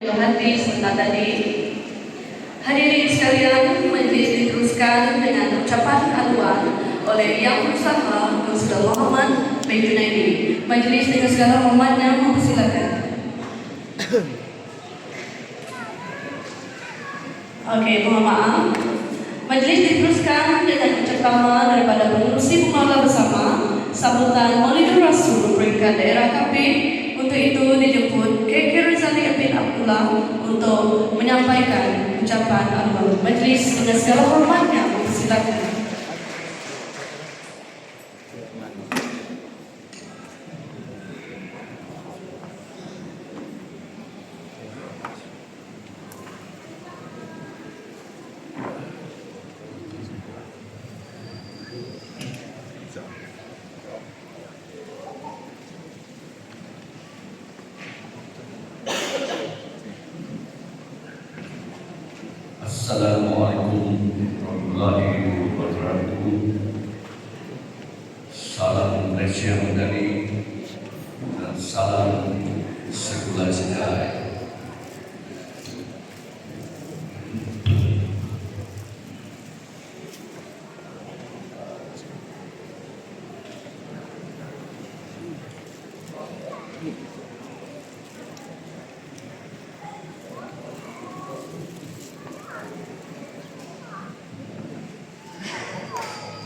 Hati sebentar tadi. Hadirin sekalian, majelis diteruskan dengan ucapan haluan oleh Yang Berusaha Dr. Muhammad bin Junaidi. Majelis dengan segala hormatnya mempersilakan. Oke, mohon maaf. Majelis diteruskan dengan ucapan daripada pengurusi pengelola bersama sambutan Maulidul Rasul peringkat daerah Kapit. Untuk itu dijemput KK Rizali bin Abdullah untuk menyampaikan ucapan haluan. Majelis dengan segala hormatnya mempersilakan. Assalamualaikum warahmatullahi wabarakatuh. Salam Malaysia Madani dan salam segala sejarah.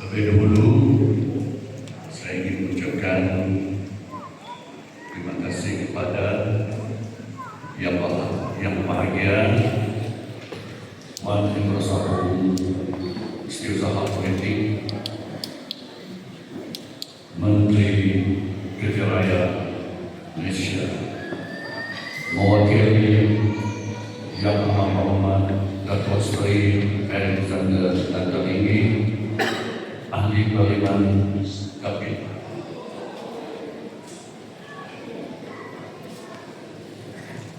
Lebih dahulu saya ingin mengucapkan terima kasih kepada yang bahagia Menteri Bersatu Istiusaha Politik, Menteri Kerja Raya Malaysia, mewakili Yang Muhammad Datuk Seri Alexander Tan Tinggi, Ahli Parlimen Kapit,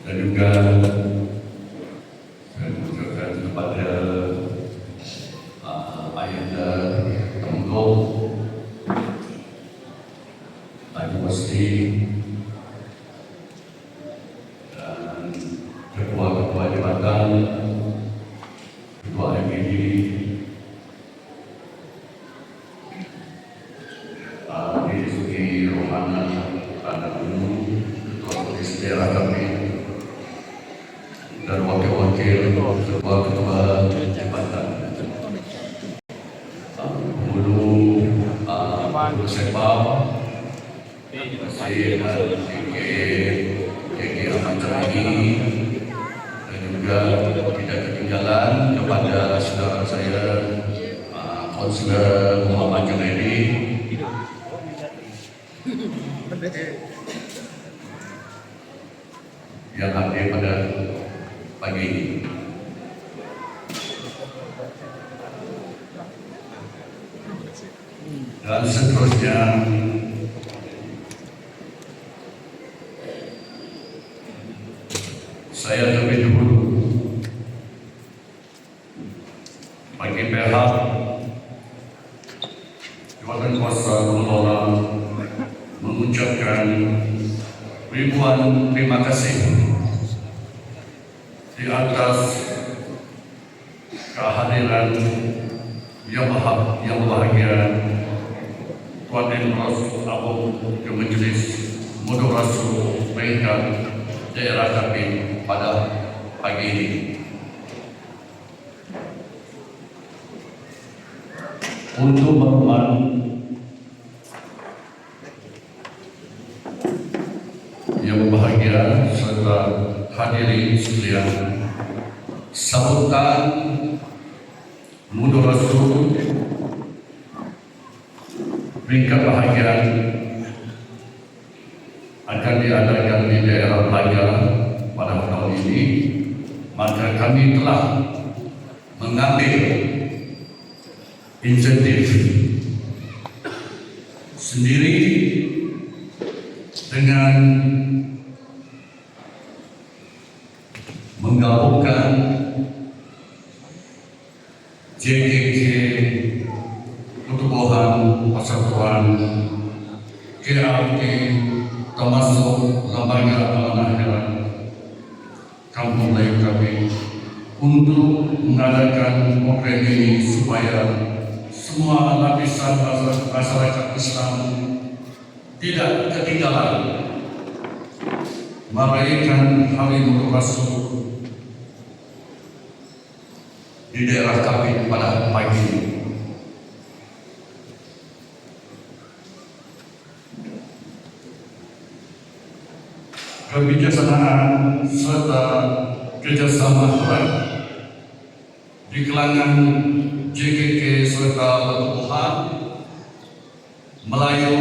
dan juga saya mengucapkan kepada Ayahanda Tengku, Ibu Wasti, dan ketua-ketua jabatan, ketua MPD, Suki Romana Anak Gunung, Ketua Polis Daerah kami, dan wakil-wakil ketua-ketua jabatan, Penghulu Sepau, Masih KK Ahmad Jami, dan juga tidak ketinggalan kepada saudara saya Konselor Muhammad Junaidi yang hadir pada pagi ini. Dan seterusnya saya terlebih dahulu bagi pihak Jabatan Kuasa Pengelola mengucapkan ribuan terima kasih di atas kehadiran yang bahagia Tuan Emros Abu ke Majelis Maulidul Rasul peringkat daerah Kapit pada pagi ini. Untuk berhormat yang berbahagia serta hadirin sekalian, sambutan Maulidul Rasul peringkat bahagian akan diadakan di daerah Pelajar pada tahun ini. Maka kami telah mengambil insentif sendiri dengan menggabungkan JKK Pertubuhan Persatuan KRT termasuk lembaga amanah hewan Kampung Melayu kami untuk mengadakan program ini supaya semua lapisan masyarakat Islam tidak ketinggalan merayakan Hari Maulid Rasul di daerah kami pada pagi ini. Kebijaksanaan serta kerjasama erat di kalangan JKK serta Letuhan Melayu,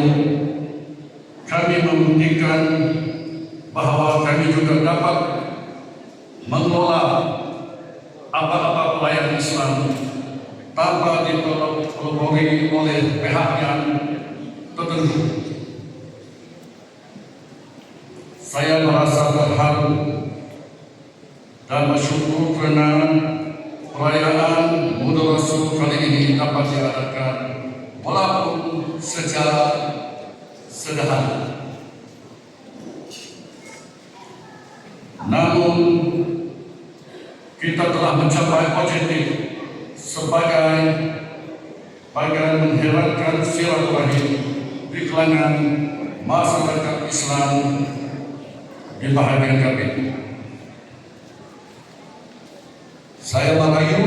kami membuktikan bahawa kami juga dapat mengelola apa-apa pelayanan Islam tanpa dipelopori oleh pihak yang tertentu. Saya merasa terharu dan bersyukur kerana perayaan Maulid Rasul kali ini dapat diadakan walaupun secara sederhana. Namun kita telah mencapai objektif sebagai bagian mengheratkan silaturahim di kalangan masyarakat Islam di bahagian kami. Saya merayu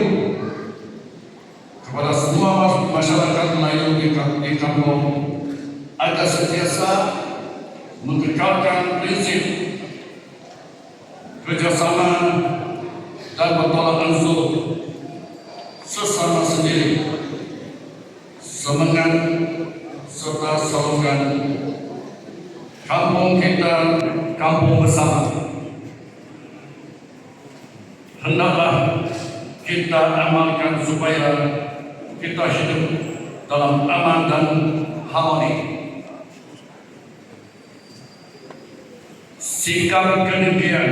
kepada semua masyarakat Melayu di kampung agar sentiasa mengekalkan prinsip kerjasama dan bertolak ansur sesama sendiri, semangat serta slogan kampung kita, kampung bersama. Hendaklah kita amalkan supaya kita hidup dalam aman dan harmoni. Sikap kedengkian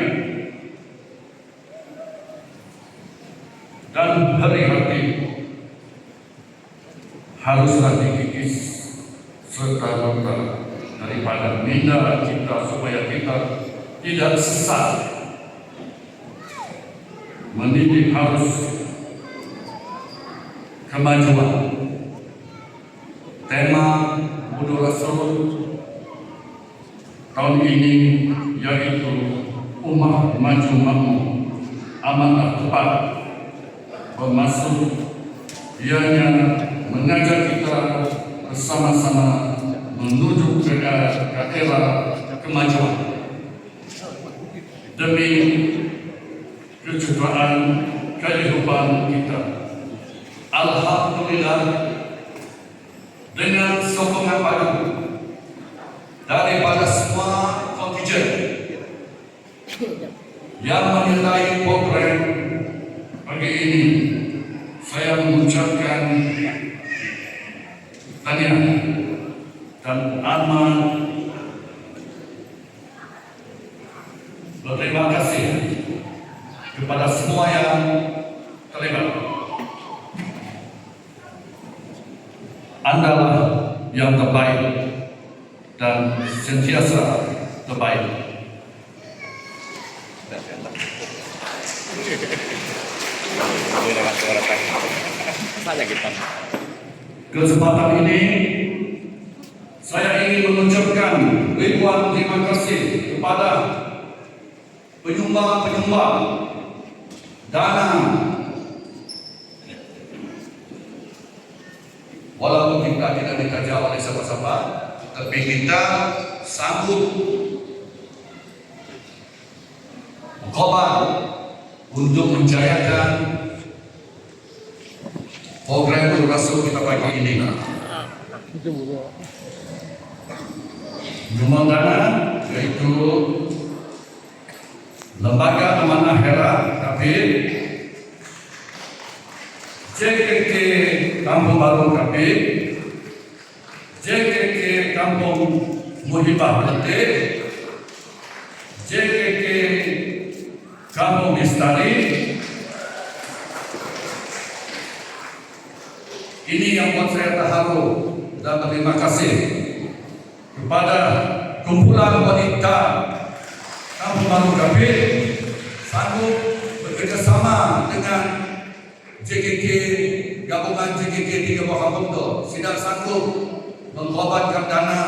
dan hati haruslah dikikis serta daripada minda kita supaya kita tidak sesat. Mendidik harus kemajuan. Tema Maulid Rasul tahun ini yaitu Ummah Maju Makmur, amanah tepat bermaksud ianya mengajak kita bersama-sama menuju ke era kemajuan demi kejujuran kehidupan kita. Alhamdulillah, dengan sokongan padu daripada semua kontingen yang menyertai program pagi ini, saya mengucapkan tahniah dan amat berterima kasih kepada semua yang terlibat. Andalah yang terbaik dan sentiasa terbaik. Kesempatan ini saya ingin mengucapkan ribuan terima kasih kepada penyumbang dana. Walaupun kita tidak dikaji oleh siapa-siapa, tapi kita sanggup kobar untuk menjayakan program Maulid Rasul kita pagi ini. Nyumbang dana yaitu Lembaga Amanah Hera Kapit, JKK Kampung Baru Kapit, JKK Kampung Muhibah Bete, JKK Kampung Mistari. Ini yang buat saya terharu dan berterima kasih kepada kumpulan wanita Kampung Baru Kapit sanggup bekerjasama dengan JKK, gabungan JKK 3 Buah Kampung itu sudah sanggup mengkorbankan dana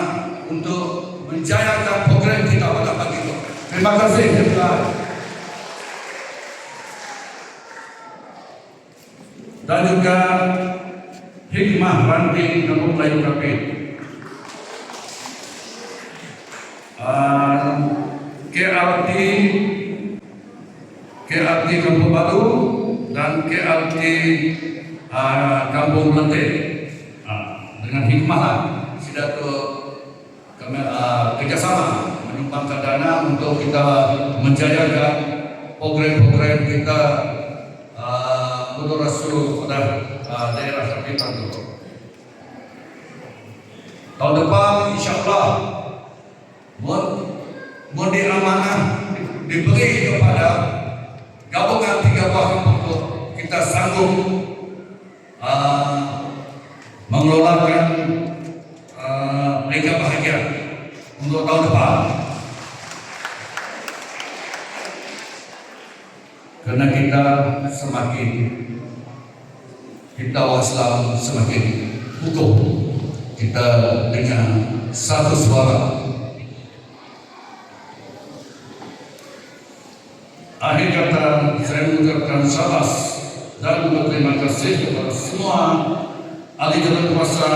untuk menjayakan program kita pada pagi itu. Terima kasih. Dan juga hikmah ranting Kampung Melayu Kapit. KRT Kampung Baru dan KRT Kampung Melete. Dengan hikmah lah, sudah kerjasama menyumbangkan dana untuk kita menjayakan program-program kita untuk Rasul pada daerah Kapitan itu. Tahun depan insyaAllah mundi amanah diberi kepada gabungan 3 Buah Kampung itu, kita sanggup mengelolakan mereka bahagia untuk tahun depan. Karena kita orang Islam semakin utuh, kita dengan satu suara. Akhir kata, saya mengucapkan salam dan berterima kasih kepada semua ahli jalan kuasa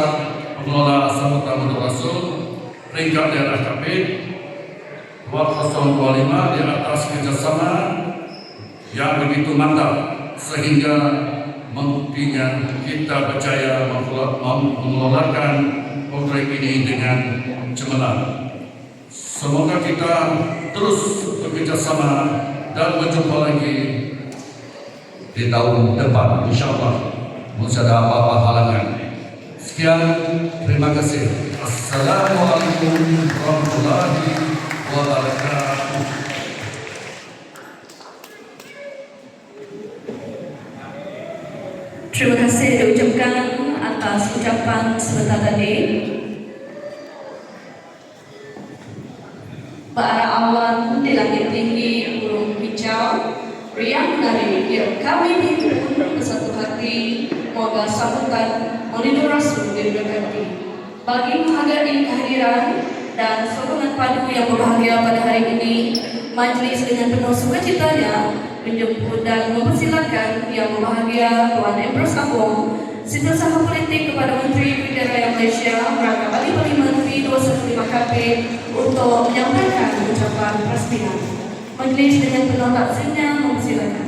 pengelola Sambutan Untuk Rasul peringkat daerah Kapit 2025 di atas kerjasama yang begitu mantap sehingga membuktinya kita percaya mengelolakan program ini dengan cemerlang. Semoga kita terus bekerjasama dan berjumpa lagi di tahun depan, insyaAllah. Tidak ada apa-apa halangan. Sekian, terima kasih. Assalamualaikum warahmatullahi wabarakatuh. Terima kasih diucapkan atas ucapan sebentar tadi. Bara awan di langit tinggi, burung hijau, riang dari kami hidup bersatu hati. Moga sambutan Maulidul Rasul diberkati. Bagi menghargai kehadiran dan sokongan padu yang berbahagia pada hari ini, majlis dengan penuh sukacitanya menjemput dan mempersilakan yang berbahagia Tuan Emros Agung, Sipil Saha Politik kepada Menteri Perdana Raya Malaysia, Rangka Bali Parlimen P215 KP untuk menyampaikan ucapan peresmian. Majlis dengan penuh takzimnya mempersilakan.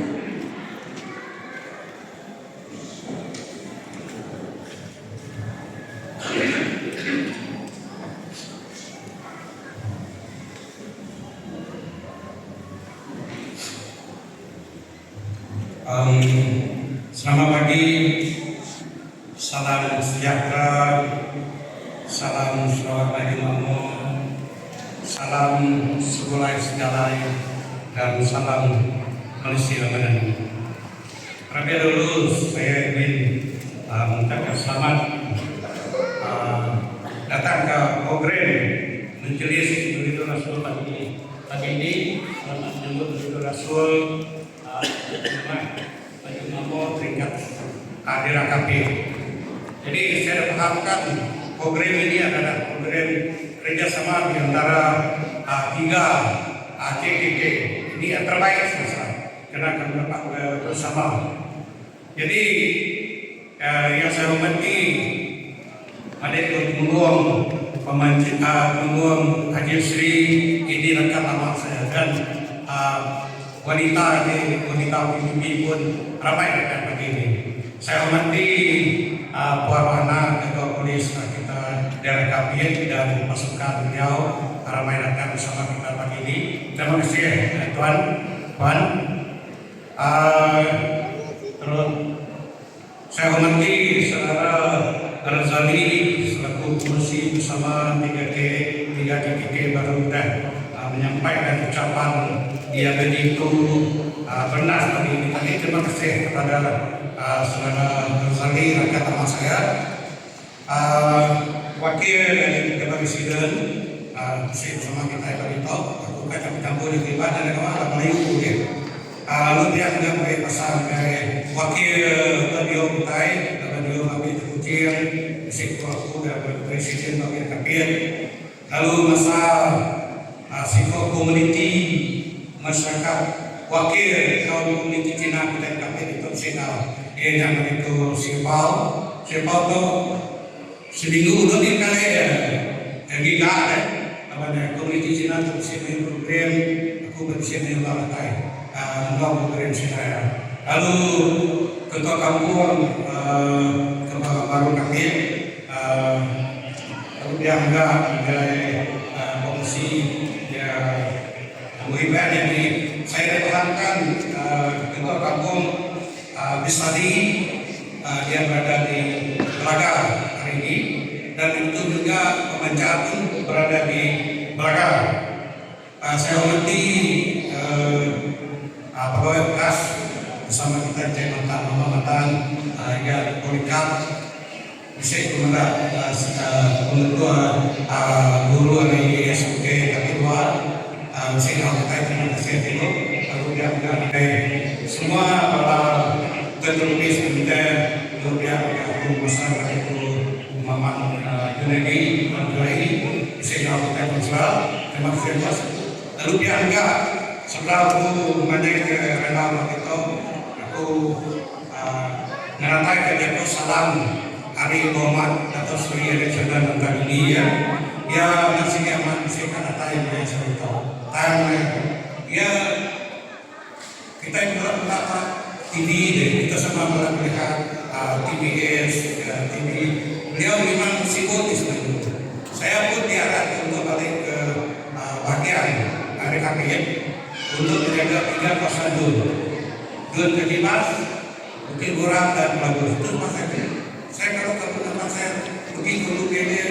Selamat pagi, salam sejahtera, salam selamat pagi makmur, salam segulai segalai, dan salam Malaysia Ramadan. Terlebih dahulu saya ingin mengucapkan selamat datang ke program Menjelis Maulidul Rasul pagi ini. Selamat menyambut Maulidul Rasul. Bagi Mampu peringkat daerah Kapit. Jadi saya pahamkan program ini adalah program kerjasama di antara 3 JKK. Ini yang terbaik semasa karena kami dapat bersama. Jadi yang saya hormati Adik Pengurus Pengurus Haji Sri ini rekan lama saya dan wanita PBB pun ramai dekat pagi ini. Saya hormati Puan Wana, Ketua Polis kita daerah Kapit dan pasukan beliau ramai datang bersama kita pagi ini. Terima kasih Tuan. Terus saya hormati Saudara Razali selaku kursi bersama 3KK baru menyampaikan ucapan dia begitu benar tadi ini. Terima kasih kepada Saudara Razali rakyat teman saya, wakil dari Dewan Presiden, bersama kita tadi tahu aku kata campur di Badan Negara Melayu ya. Lalu dia juga pakai pasang wakil radio Kutai, radio kami Kucing, Sikwaku dan Presiden kami Kapir. Lalu masa Sikwa Community masyarakat wakil kaum komuniti Cina kita Kapir itu Cina. Ini yang itu Sipau tu seminggu dua kali giga apa komuniti Cina tu sini program aku bersini Balatai. Program saya. Lalu ketua kampung ketua baru kami lalu dia enggak komisi dia muhibah jadi saya rebahankan ketua kampung Bisadi dia berada di Braga hari ini dan itu juga pemancat pun berada di Braga. Saya hormati pegawai bekas bersama kita Cik Mantan ya Polikat bisa itu menurut guru dari SUK Kapilwa saya terima kasih dulu lalu dia semua para tertulis kita lalu dia masyarakat itu Muhammad Junedi saya terima kasih lalu dia enggak setelah aku menaik ke renal waktu itu, aku ngeratai ke dia salam Ari Muhammad atau Surya Reksadana tentang ini ya masih aman masih kena tahu ya cerita tahu ya kita juga menata TV deh kita sama melihat TBS TV beliau memang psikologis saya pun diarahkan untuk balik ke bagian dari KPM untuk menjaga 3 pasal dulu ke Dimas, Bukit Gorang dan Bagus. Itu saya kalau ke tempat saya pergi dulu ini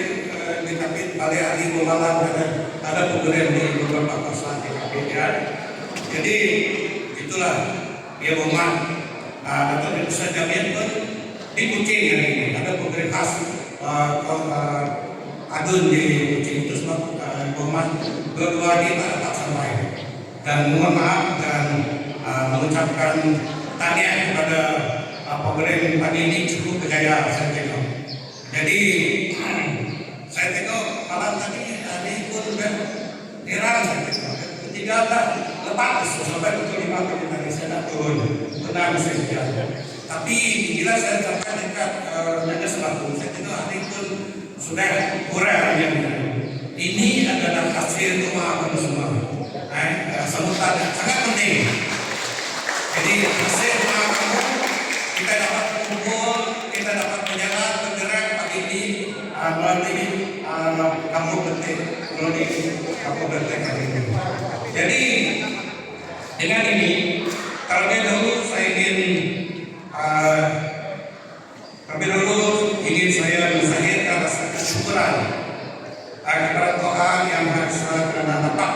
di KPM Balai Ahli Bomalan ada program di beberapa pasal di KPM. Jadi itulah dia Boman atau di Nusa Jamian pun di Kucing ini ada program khas adun di Kucing itu sebab Boman dua-dua kita dapat sampai. Dan mohon maaf dan mengucapkan tanya kepada program pagi ini cukup berjaya saya tengok. Jadi saya tengok malam tadi pun sudah heran saya tengok. Ketiga lepas sampai pukul 5 pagi tadi saya nak turun tenang saja. Tapi bila saya sampai dekat Naga Selatan saya tengok hari pun sudah kurang yang ini adalah hasil rumah kami semua. Sambutan sangat penting. Jadi hasil rumah kamu kita dapat kumpul, kita dapat berjalan bergerak pagi ini melalui kamu penting melalui kamu penting hari ini. Jadi dengan ini terlebih dahulu saya ingin saya menzahirkan rasa kesyukuran kepada Tuhan yang Maha Esa karena dapat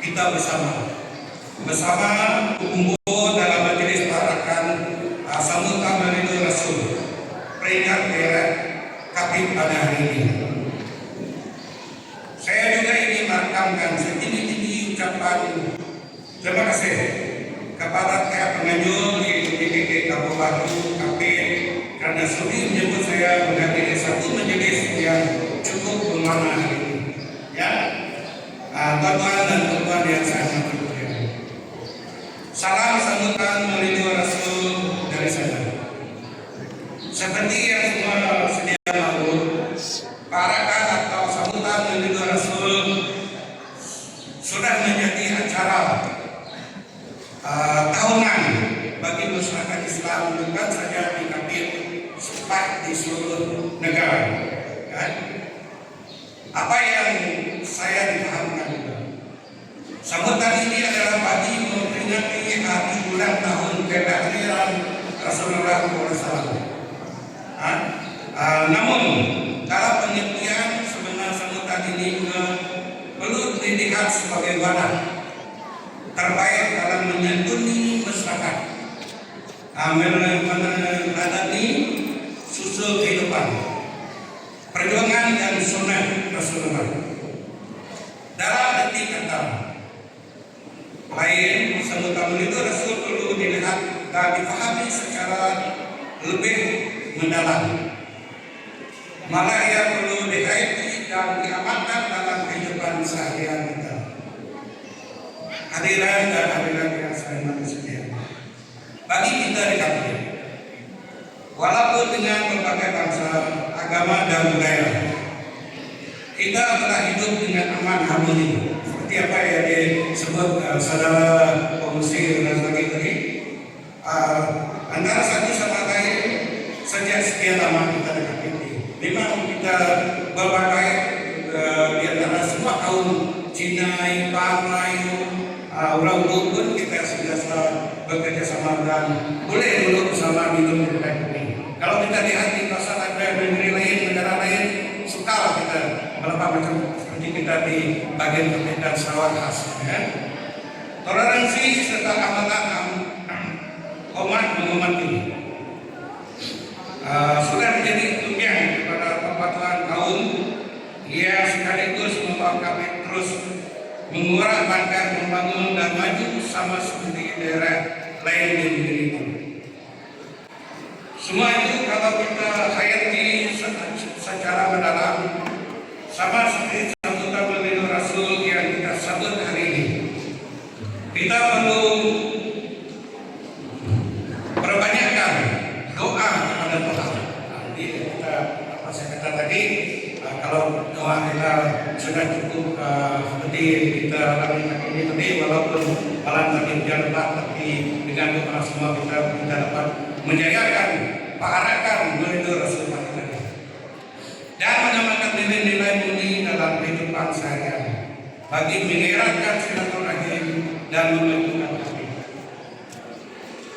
kita bersama kumpul dalam majelis barakan sambutan Maulidul Rasul peringkat daerah Kapit pada hari ini. Saya juga ingin merakamkan setinggi-tinggi ucapan terima kasih kepada pihak penganjur di DPD Kabupaten Kapit karena sudah menyebut saya menghadiri satu majelis yang cukup bermakna hari ini. Ya. Tuan-tuan dan puan yang saya hormati. Salam sambutan Maulidul Rasul dari saya. Seperti yang semua sedia maklum, parakan atau sambutan Maulidul Rasul sudah menjadi acara tahunan bagi masyarakat Islam bukan saja di Kapit, sepak di seluruh negara. Kan? Apa yang saya dipahamkan sambutan ini adalah bagi memperingati hari ulang tahun kelahiran Rasulullah SAW. Namun dalam pengertian sebenarnya sambutan ini juga perlu dilihat sebagai wadah terbaik dalam menyantuni masyarakat, menghadapi susul kehidupan, perjuangan dan sunnah Rasulullah. Dalam arti kata, lain sebutan itu Rasul perlu dilihat dan dipahami secara lebih mendalam. Malah ia perlu dikaiti dan diamalkan dalam kehidupan seharian kita. Hadirin dan hadirat yang saya manusia, bagi kita di KPI, walaupun dengan berbagai bangsa, agama dan budaya, kita telah hidup dengan aman harmoni. Seperti apa yang disebut saudara pemusir dan sebagainya tadi, antara satu sama lain sejak sekian lama kita di KPI. Memang kita berbagai di antara semua kaum Cina, Jepang, Melayu, orang pun kita sudah bekerja sama dan boleh duduk bersama minum di tempat ini. Kalau kita lihat di pasar ada negeri lain, negara lain, suka kita melakukan macam seperti kita di bagian perbedaan Sarawak khas. Ya. Toleransi serta amanah hormat menghormati sudah menjadi tunjang kepada perpatuan kaum yang sekaligus membawa kami terus menguatkan, membangun dan maju sama seperti daerah lain di negeri itu. Semua itu kalau kita hayati secara mendalam, sama seperti sambutan Maulid Rasul yang kita sambut hari ini, kita perlu perbanyakkan doa kepada Tuhan. Jadi kita apa saya kata tadi, kalau doa kita sudah cukup seperti kita alami ini tadi, walaupun malam tadi hujan lebat, tapi dengan doa semua kita dapat menjayakan, mengarahkan Maulid Rasul tadi dan menambahkan nilai-nilai murni dalam kehidupan sehari-hari bagi mengeratkan silaturahim dan membentukkan hati.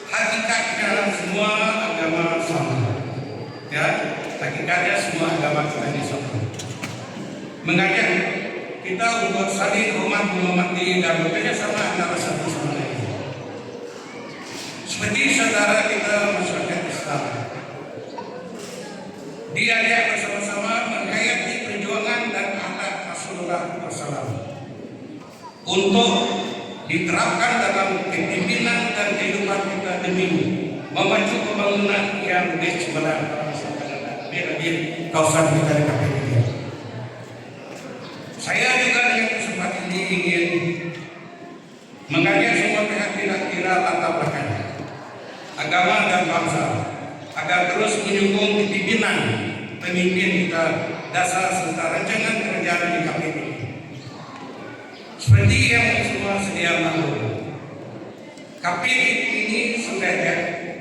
Hakikatnya semua agama sama, ya. Hakikatnya semua agama kita ini sama. Mengajak kita untuk saling hormat menghormati dan bekerja sama antara satu sama lain. Seperti saudara kita masyarakat Islam, diajak bersama-sama menghayati perjuangan dan akhlak Rasulullah SAW untuk diterapkan dalam kepimpinan dan kehidupan kita demi memacu pembangunan yang lebih cemerlang pada masa akan datang. Di kawasan kita di KPI. Saya juga dengan kesempatan ini ingin mengajak semua pihak kira-kira latar belakang agama dan bangsa agar terus menyokong kepimpinan pemimpin kita dasar serta rancangan kerjaan di KPI. Seperti yang semua sedia maklum, KPI ini sudah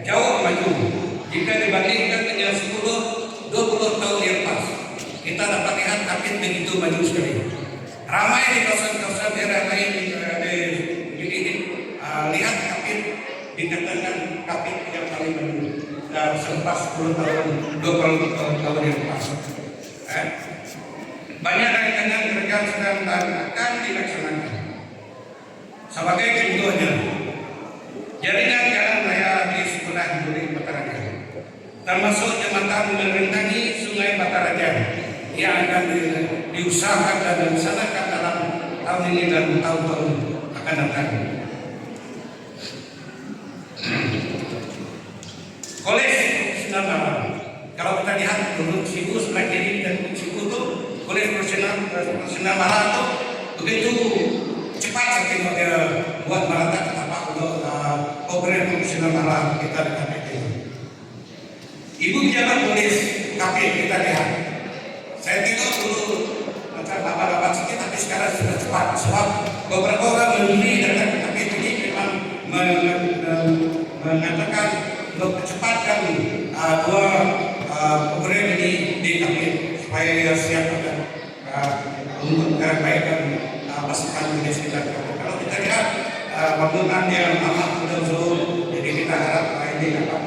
jauh maju jika dibandingkan dengan 10-20 tahun yang lepas. Kita dapat lihat KPI begitu maju sekali. Ramai di kawasan-kawasan daerah lain di lihat KPI dikatakan KPI yang paling maju dan selepas 10 tahun, 20 tahun yang lepas. Banyak rancangan kerja sedang dan akan dilaksanakan. Sebagai contohnya, jaringan jalan raya di sebelah Duri Bataraja, termasuk jembatan merentangi Sungai Bataraja yang akan diusahakan dan dilaksanakan dalam tahun ini dan tahun-tahun akan datang. Kolej Sinar Malang, kalau kita lihat dulu Siku sebelah kiri dan Siku itu Kolej Sinar Malang itu begitu cepat saking dia buat merata apa untuk program Sinar Malang kita di KPI. Ibu pejabat polis KPI kita lihat. Saya tengok dulu macam lama-lama sedikit, tapi sekarang sudah cepat. Sebab beberapa orang membeli datang ke KPI ini memang mengatakan untuk percepatkan dua program ini di KPI supaya siap untuk perbaikan pasukan Indonesia kita. Kalau kita lihat bangunan yang amat betul, jadi kita harap ini dapat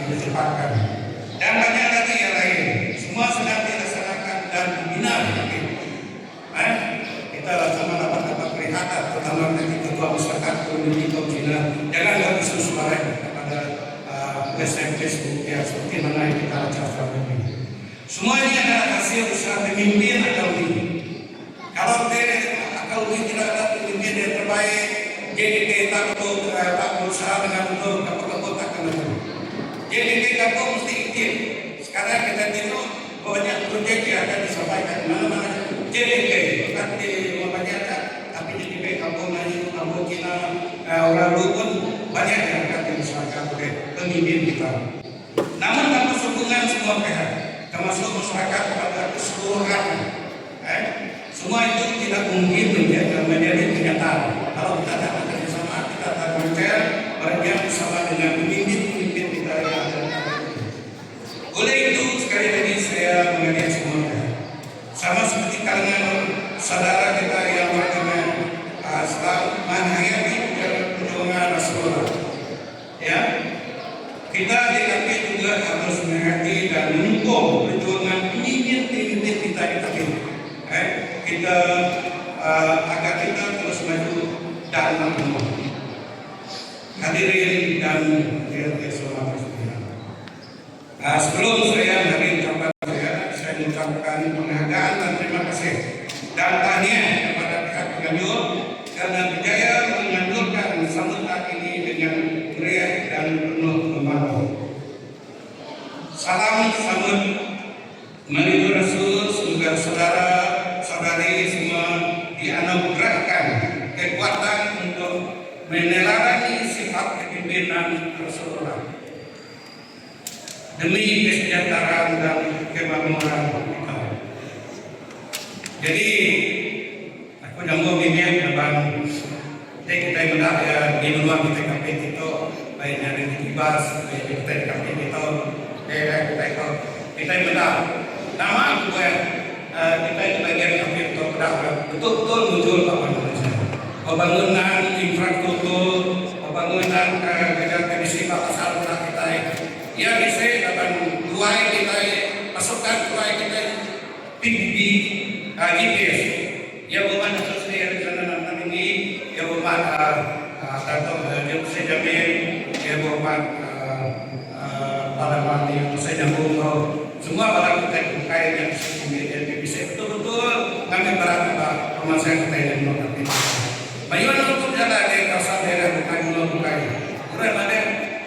dicepatkan. Dan banyak lagi yang lain. Semua sedang dilaksanakan dan dibina. Kita sama dapat perhatian, terutama dari ketua masyarakat komuniti kaum Cina. Jangan bersuara suara kepada Facebook ya seperti mana yang kita baca selama ini. Semua ini adalah hasil usaha pemimpin atau ini. Kalau akal ini tidak ada pemimpin yang terbaik, Jadi kita tak berusaha dengan untuk kapal-kapal itu. Jadi kita mesti izin. Sekarang kita tengok banyak proyek yang akan disampaikan mana-mana. JDK bukan di masyarakat, tapi di kampung Melayu, kampung Cina, orang luar pun banyak yang akan disampaikan oleh pemimpin kita. Namun tanpa hubungan semua pihak, termasuk masyarakat pada keseluruhan, semua itu tidak mungkin menjadi kenyataan. Kalau kita tak bekerjasama, kita tak bekerja bersama dengan pemimpin kita yang ada. Oleh itu sekali lagi saya mengajak semua sama seperti kalangan saudara kita yang beragama Islam menghayati perjuangan Rasulullah. Ya, kita DKP juga harus menghayati dan mendukung perjuangan pemimpin kita di KP. Kita agar kita terus maju dan makmur. Hadirin dan hadirat semua. Sebelum saya menghadiri ucapan saya mengucapkan penghargaan dan terima kasih dan tahniah kepada pihak penganjur karena berjaya menganjurkan sambutan ini dengan meriah dan penuh kemampuan. Salam sambut Malidu Rasul, semoga saudara-saudari semua dianugerahkan kekuatan untuk meneladani sifat kepimpinan Rasulullah demi kesejahteraan dan kemakmuran kita. Jadi aku jangkau ini abang kita mendak ya di luar kita KP itu baik dari Tibas, baik kita KP itu kita mendak. Nama aku ya kita itu bagian KP itu betul-betul muncul pembangunan infrastruktur, pembangunan kondisi pasar kita. Ya bisa akan tuai kita pasukan tuai kita PBB GPS. Ya bukan sesuatu yang sana ini. Ya bukan atau yang saya jamin. Ya bukan pada mati yang saya jamin. Semua barang kita bukai yang bisa betul-betul kami berapa pemasaran kita yang melakukan. Bagaimana untuk jalan dari kawasan daerah bukai. Kurang ada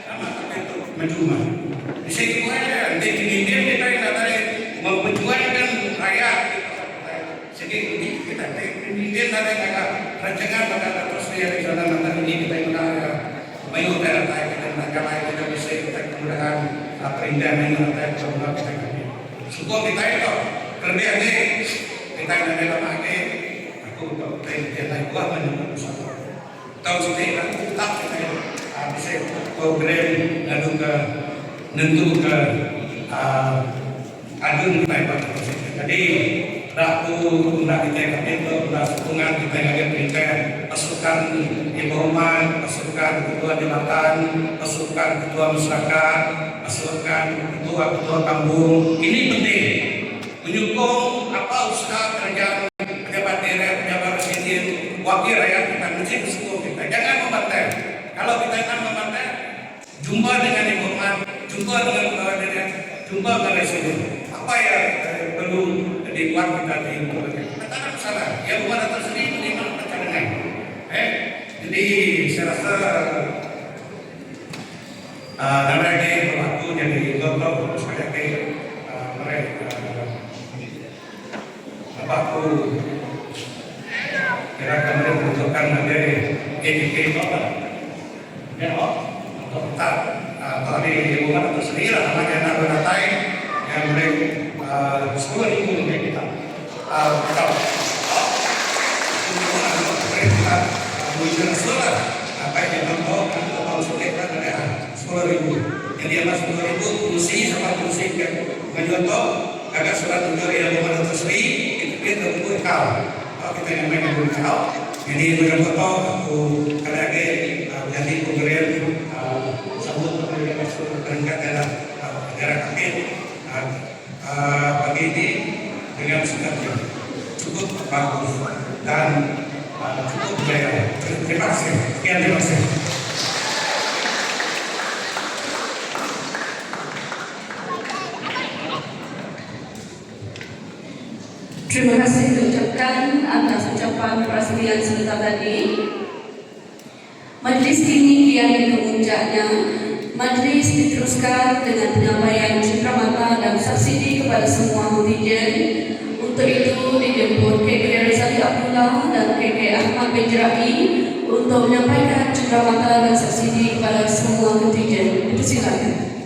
sama itu menjuma. Di mana di India kita tadi memperjuangkan rakyat jadi kita di India ada rancangan pada terus di sana ini kita mayu daerah kita negara kita bisa kita kemudahan perindahan yang kita suku kita itu kelebihannya kita ada pakai aku kita buat menjadi satu tahun setelah tetap kita bisa program lalu ke nentu ke agung kita pada jadi aku nak kita itu hubungan kita dengan kita pasukan informan, pasukan ketua jabatan, pasukan ketua masyarakat, pasukan ketua kampung ini penting menyokong apa usaha kerja pejabat daerah, pejabat presiden, wakil rakyat kita mesti bersekutu kita jangan membantai. Kalau kita akan membantai jumpa dengan informan, jumpa dengan pegawai daerah, jumpa dengan residen. Apa yang perlu dibuat kita di kita tak salah. Yang bukan datang sendiri memang percadangan. Jadi saya rasa namanya berlaku jadi doktor supaya mereka apa aku kira-kira mereka membutuhkan ada EDK dokter. Ya, dokter. Tadi bukan itu sendiri lah namanya nabai yang mereka 10.000 untuk kita. Kita bukan surat apa yang contoh tahun sudah ada 10.000. Jadi ada 10.000 kursi sama kursi yang mencontoh agak surat tunjuk yang bermakna tersebut itu kita buat kau. Kita yang main buat kau. Jadi mencontoh aku kadang-kadang jadi program sambut peringkat dalam negara kami pagi ini dengan sudah cukup bagus dan cukup jaya. Terima kasih. Sekian terima kasih. Terima kasih diucapkan atas ucapan perasmian sebentar tadi. yang di kemuncaknya, majlis diteruskan dengan penyampaian cendramata dan saksidi kepada semua kontijen. Untuk itu dijemput KK Rizali Abdullah dan KK Ahmad Benjerai untuk menyampaikan cendramata dan saksidi kepada semua kontijen. Dipersilakan.